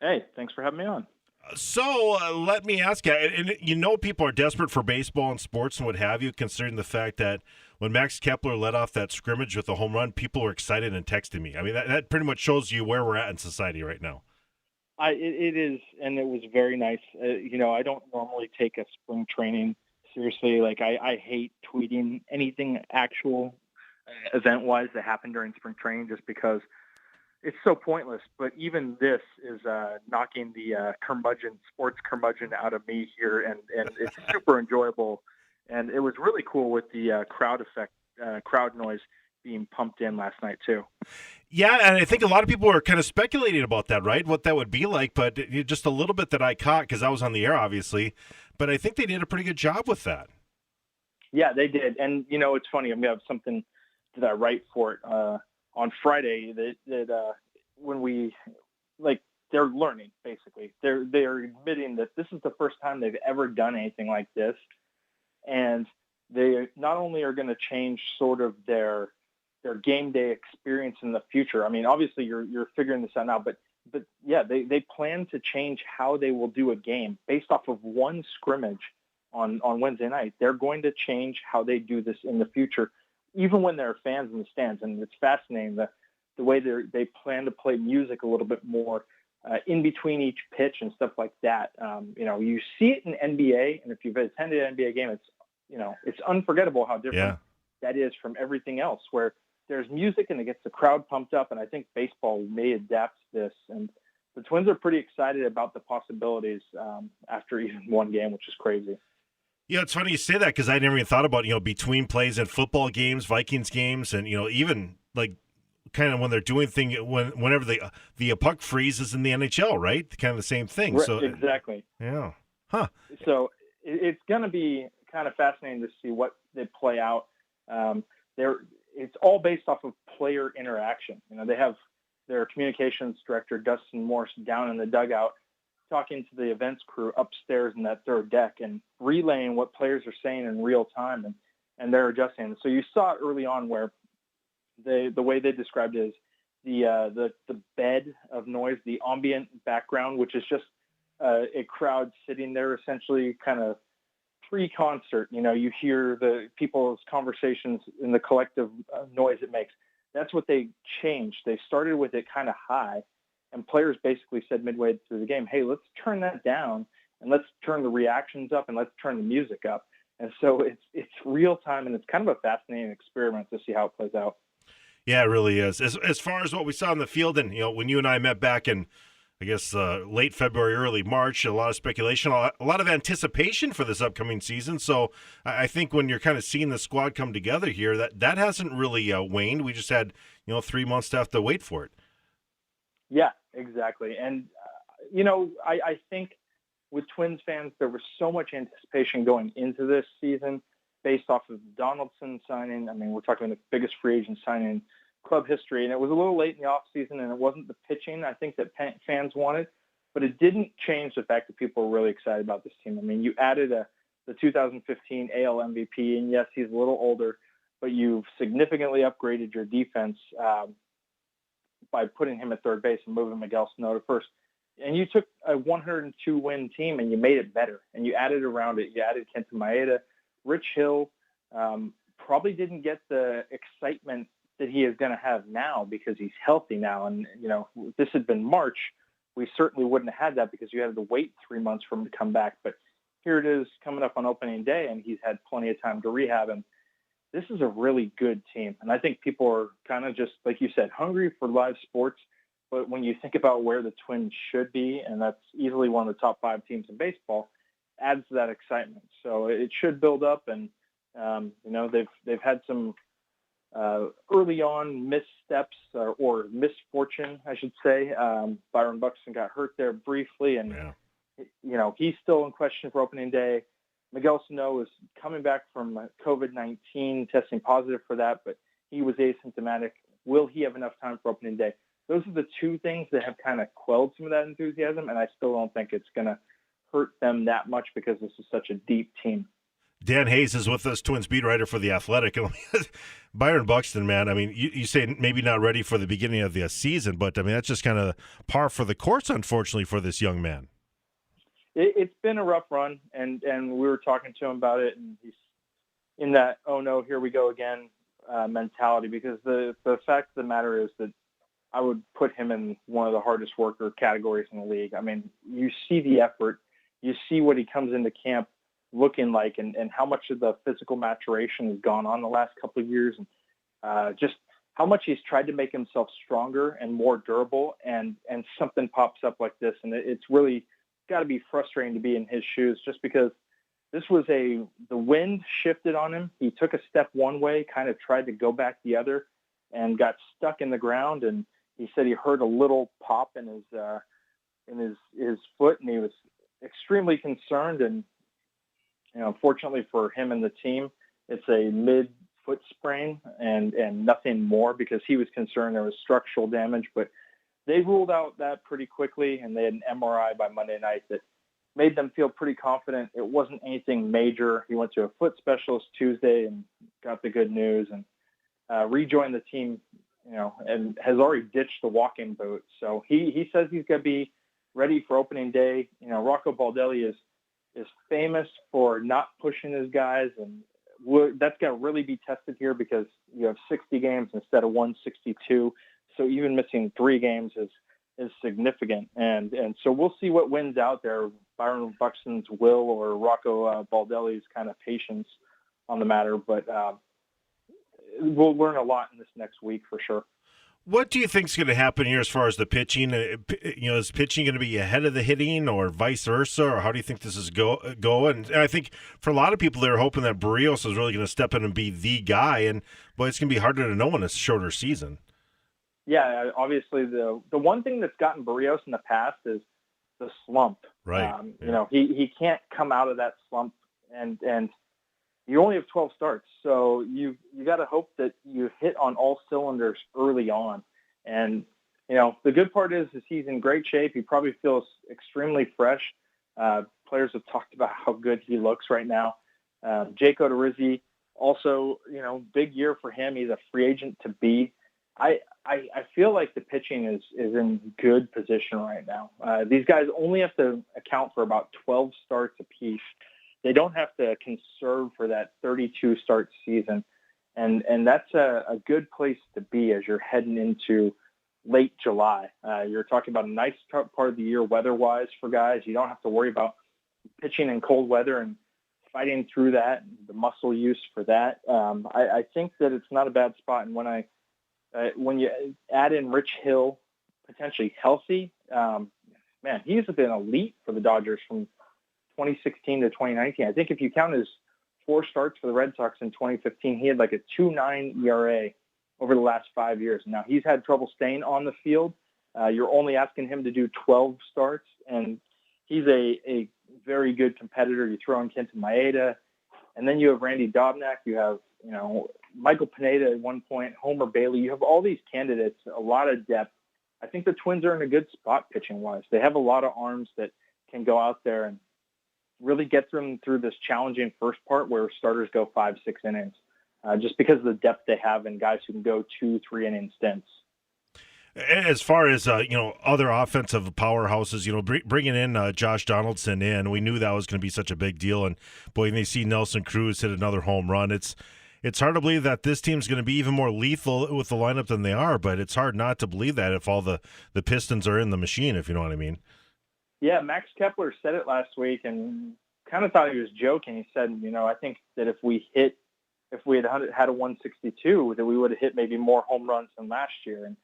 Hey, thanks for having me on. So let me ask you, and people are desperate for baseball and sports and what have you, considering the fact that when Max Kepler led off that scrimmage with a home run, people were excited and texting me. I mean, that pretty much shows you where we're at in society right now. It is, and it was very nice. I don't normally take a spring training seriously. Like I hate tweeting anything actual event wise that happened during spring training, just because it's so pointless. But even this is knocking the sports curmudgeon out of me here, and it's super enjoyable. And it was really cool with the crowd effect, crowd noise being pumped in last night too. Yeah, and I think a lot of people were kind of speculating about that, right? What that would be like, but just a little bit that I caught because I was on the air, obviously. But I think they did a pretty good job with that. Yeah, they did. And it's funny. I'm gonna have something that I write for it on Friday. That when we like they're learning basically. They're admitting that this is the first time they've ever done anything like this, and they not only are going to change sort of their game day experience in the future. I mean, obviously you're figuring this out now, but yeah, they plan to change how they will do a game based off of one scrimmage on Wednesday night. They're going to change how they do this in the future, even when there are fans in the stands. And it's fascinating the way they plan to play music a little bit more in between each pitch and stuff like that. You see it in NBA, and if you've attended an NBA game, it's unforgettable how Yeah. different that is from everything else, where there's music and it gets the crowd pumped up. And I think baseball may adapt this. And the Twins are pretty excited about the possibilities after even one game, which is crazy. Yeah, it's funny you say that because I never even thought about between plays in football games, Vikings games, and even like kind of when they're doing whenever the puck freezes in the NHL, right? Kind of the same thing. Right, So exactly. yeah, huh? So it's going to be kind of fascinating to see what they play out. Um, it's all based off of player interaction. They have their communications director Dustin Morse down in the dugout talking to the events crew upstairs in that third deck and relaying what players are saying in real time, and they're adjusting. So you saw it early on where the way they described it is the bed of noise, the ambient background, which is just a crowd sitting there essentially kind of pre-concert. You hear the people's conversations in the collective noise it makes. That's what they changed. They started with it kind of high, and players basically said midway through the game, "Hey, let's turn that down and let's turn the reactions up and let's turn the music up." And so it's real time, and it's kind of a fascinating experiment to see how it plays out. Yeah, it really is. As far as what we saw in the field, and when you and I met back in, I guess late February, early March, a lot of speculation, a lot of anticipation for this upcoming season. So I think when you're kind of seeing the squad come together here, that hasn't really waned. We just had 3 months to have to wait for it. Yeah, exactly. And I think with Twins fans, there was so much anticipation going into this season based off of Donaldson signing. I mean, we're talking the biggest free agent signing in club history, and it was a little late in the offseason, and it wasn't the pitching I think that fans wanted, but it didn't change the fact that people were really excited about this team. I mean, you added the 2015 AL MVP, and yes, he's a little older, but you've significantly upgraded your defense by putting him at third base and moving Miguel Sano to first. And you took a 102 win team and you made it better. And you added around it. You added Kenta Maeda, Rich Hill. Probably didn't get the excitement that he is going to have now because he's healthy now. And if this had been March, we certainly wouldn't have had that because you had to wait 3 months for him to come back. But here it is coming up on opening day, and he's had plenty of time to rehab. And this is a really good team. And I think people are kind of just, like you said, hungry for live sports. But when you think about where the Twins should be, and that's easily one of the top 5 teams in baseball, adds to that excitement. So it should build up. And, they've had some early on missteps or misfortune, I should say. Byron Buxton got hurt there briefly, and, Yeah. He's still in question for opening day. Miguel Sano is coming back from COVID-19, testing positive for that, but he was asymptomatic. Will he have enough time for opening day? Those are the two things that have kind of quelled some of that enthusiasm, and I still don't think it's going to hurt them that much because this is such a deep team. Dan Hayes is with us, Twins beat writer for The Athletic. Byron Buxton, man, I mean, you say maybe not ready for the beginning of the season, but, I mean, that's just kind of par for the course, unfortunately, for this young man. It's been a rough run, and we were talking to him about it, and he's in that, oh, no, here we go again mentality, because the fact of the matter is that I would put him in one of the hardest worker categories in the league. I mean, you see the effort. You see what he comes into camp looking like, and how much of the physical maturation has gone on the last couple of years, and just how much he's tried to make himself stronger and more durable, and something pops up like this. And it's really got to be frustrating to be in his shoes, just because this was the wind shifted on him. He took a step one way, kind of tried to go back the other, and got stuck in the ground. And he said he heard a little pop in his foot, and he was extremely concerned. And fortunately for him and the team, it's a mid-foot sprain and nothing more, because he was concerned there was structural damage. But they ruled out that pretty quickly, and they had an MRI by Monday night that made them feel pretty confident it wasn't anything major. He went to a foot specialist Tuesday and got the good news, and rejoined the team, and has already ditched the walking boot. So he says he's going to be ready for opening day. Rocco Baldelli is famous for not pushing his guys, and that's going to really be tested here, because you have 60 games instead of 162. So even missing 3 games is significant. And so we'll see what wins out there, Byron Buxton's will or Rocco Baldelli's kind of patience on the matter. But we'll learn a lot in this next week for sure. What do you think is going to happen here as far as the pitching? Is pitching going to be ahead of the hitting, or vice versa, or how do you think this is going? And I think for a lot of people, they're hoping that Barrios is really going to step in and be the guy, and boy, it's going to be harder to know in a shorter season. Yeah, obviously the one thing that's gotten Barrios in the past is the slump. Right. He can't come out of that slump, and you only have 12 starts, so you got to hope that you hit on all cylinders early on. And the good part is he's in great shape. He probably feels extremely fresh. Players have talked about how good he looks right now. Jake Odorizzi, also, big year for him. He's a free agent to be. I feel like the pitching is in good position right now. These guys only have to account for about 12 starts apiece. They don't have to conserve for that 32 start season. And that's a good place to be as you're heading into late July. You're talking about a nice part of the year weather-wise for guys. You don't have to worry about pitching in cold weather and fighting through that, the muscle use for that. I think that it's not a bad spot. And when you add in Rich Hill, potentially healthy, man, he's been elite for the Dodgers from 2016 to 2019. I think if you count his 4 starts for the Red Sox in 2015, he had like a 2.9 ERA over the last 5 years. Now, he's had trouble staying on the field. You're only asking him to do 12 starts, and he's a very good competitor. You throw in Kenta Maeda, and then you have Randy Dobnak. You have, Michael Pineda at one point, Homer Bailey. You have all these candidates, a lot of depth. I think the Twins are in a good spot pitching-wise. They have a lot of arms that can go out there and really get them through this challenging first part where starters go 5-6 innings, just because of the depth they have and guys who can go 2-3 inning stints. As far as other offensive powerhouses, bringing in Josh Donaldson in, we knew that was going to be such a big deal. And boy, when they see Nelson Cruz hit another home run, it's hard to believe that this team's going to be even more lethal with the lineup than they are. But it's hard not to believe that if all the Pistons are in the machine, if you know what I mean. Yeah, Max Kepler said it last week and kind of thought he was joking. He said, I think that if we had had a 162, that we would have hit maybe more home runs than last year. And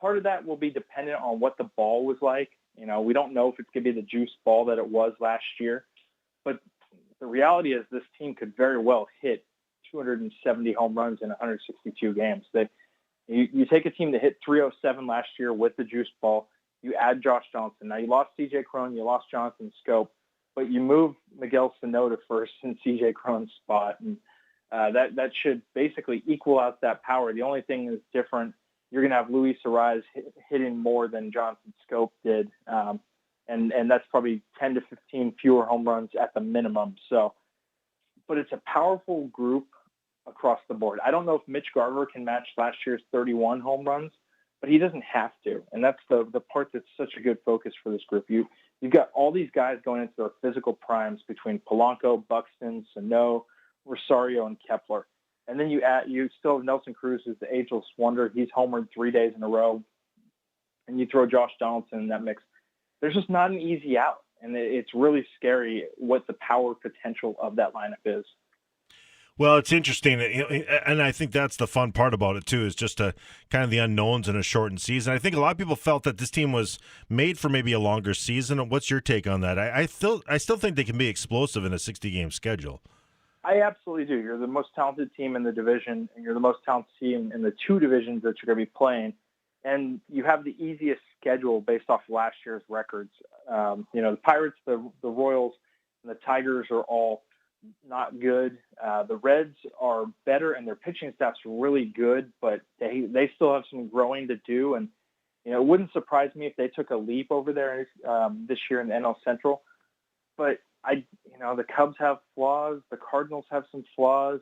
part of that will be dependent on what the ball was like. We don't know if it's going to be the juice ball that it was last year. But the reality is this team could very well hit 270 home runs in 162 games. You take a team that hit 307 last year with the juice ball, you add Josh Johnson. Now, you lost C.J. Cron, you lost Jonathan Scope, but you move Miguel Sano to first in C.J. Cron's spot, and that should basically equal out that power. The only thing that's different, you're going to have Luis Arraez hitting more than Jonathan Scope did, and that's probably 10 to 15 fewer home runs at the minimum. So but it's a powerful group across the board. I don't know if Mitch Garver can match last year's 31 home runs, but he doesn't have to. And that's the part that's such a good focus for this group. You've got all these guys going into their physical primes between Polanco, Buxton, Sano, Rosario, and Kepler. And then you still have Nelson Cruz, who's the ageless wonder. He's homered 3 days in a row. And you throw Josh Donaldson in that mix. There's just not an easy out. And it's really scary what the power potential of that lineup is. Well, it's interesting, and I think that's the fun part about it, too, is just kind of the unknowns in a shortened season. I think a lot of people felt that this team was made for maybe a longer season. What's your take on that? I still think they can be explosive in a 60-game schedule. I absolutely do. You're the most talented team in the division, and you're the most talented team in the two divisions that you're going to be playing. And you have the easiest schedule based off last year's records. The Pirates, the Royals, and the Tigers are all not good. The Reds are better, and their pitching staff's really good, but they still have some growing to do. And it wouldn't surprise me if they took a leap over there this year in the NL Central. But the Cubs have flaws. The Cardinals have some flaws.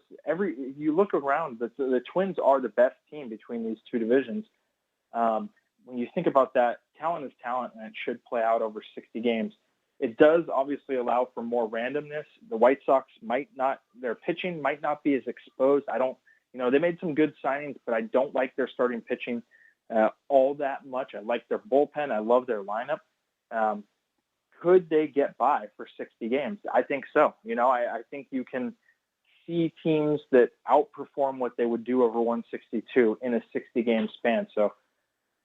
You look around, the Twins are the best team between these two divisions. When you think about that, talent is talent, and it should play out over 60 games. It does obviously allow for more randomness. The White Sox their pitching might not be as exposed. They made some good signings, but I don't like their starting pitching all that much. I like their bullpen. I love their lineup. Could they get by for 60 games? I think so. I think you can see teams that outperform what they would do over 162 in a 60-game span. So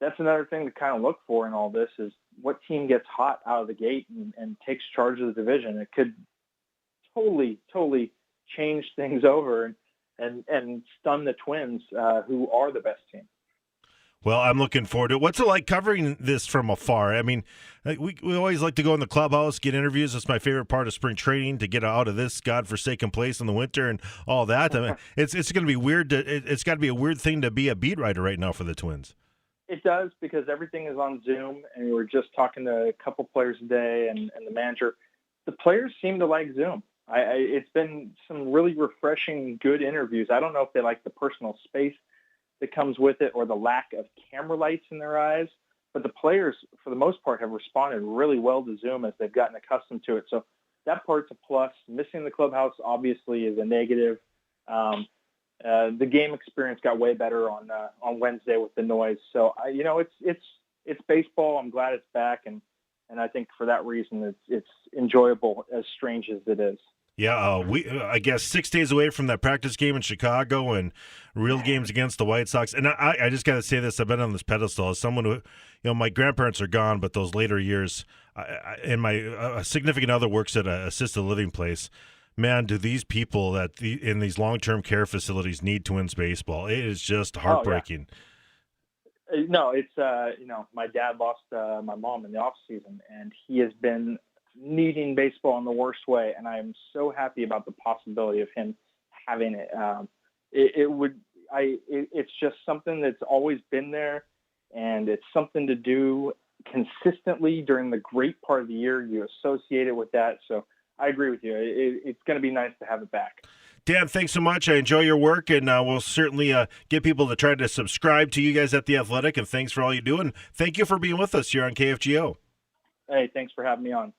that's another thing to kind of look for in all this is what team gets hot out of the gate and takes charge of the division. It could totally change things over and stun the Twins, who are the best team. Well, I'm looking forward to it. What's it like covering this from afar? I mean, we always like to go in the clubhouse, get interviews. That's my favorite part of spring training, to get out of this godforsaken place in the winter and all that. I mean, it's going to be weird. It's got to be a weird thing to be a beat writer right now for the Twins. It does, because everything is on Zoom, and we were just talking to a couple players today and the manager. The players seem to like Zoom. It's been some really refreshing, good interviews. I don't know if they like the personal space that comes with it or the lack of camera lights in their eyes, but the players, for the most part, have responded really well to Zoom as they've gotten accustomed to it. So that part's a plus. Missing the clubhouse, obviously, is a negative. The game experience got way better on Wednesday with the noise. So it's baseball. I'm glad it's back, and I think for that reason it's enjoyable, as strange as it is. Yeah, I guess 6 days away from that practice game in Chicago and real games against the White Sox. And I just got to say this: I've been on this pedestal as someone who, my grandparents are gone, but those later years, and my significant other works at an assisted living place. Man, do these people in these long-term care facilities need Twins baseball? It is just heartbreaking. Oh, yeah. No, it's my dad lost my mom in the off season, and he has been needing baseball in the worst way. And I am so happy about the possibility of him having it. It's just something that's always been there, and it's something to do consistently during the great part of the year. You associate it with that, so. I agree with you. It's going to be nice to have it back. Dan, thanks so much. I enjoy your work, and we'll certainly get people to try to subscribe to you guys at The Athletic, and thanks for all you do, and thank you for being with us here on KFGO. Hey, thanks for having me on.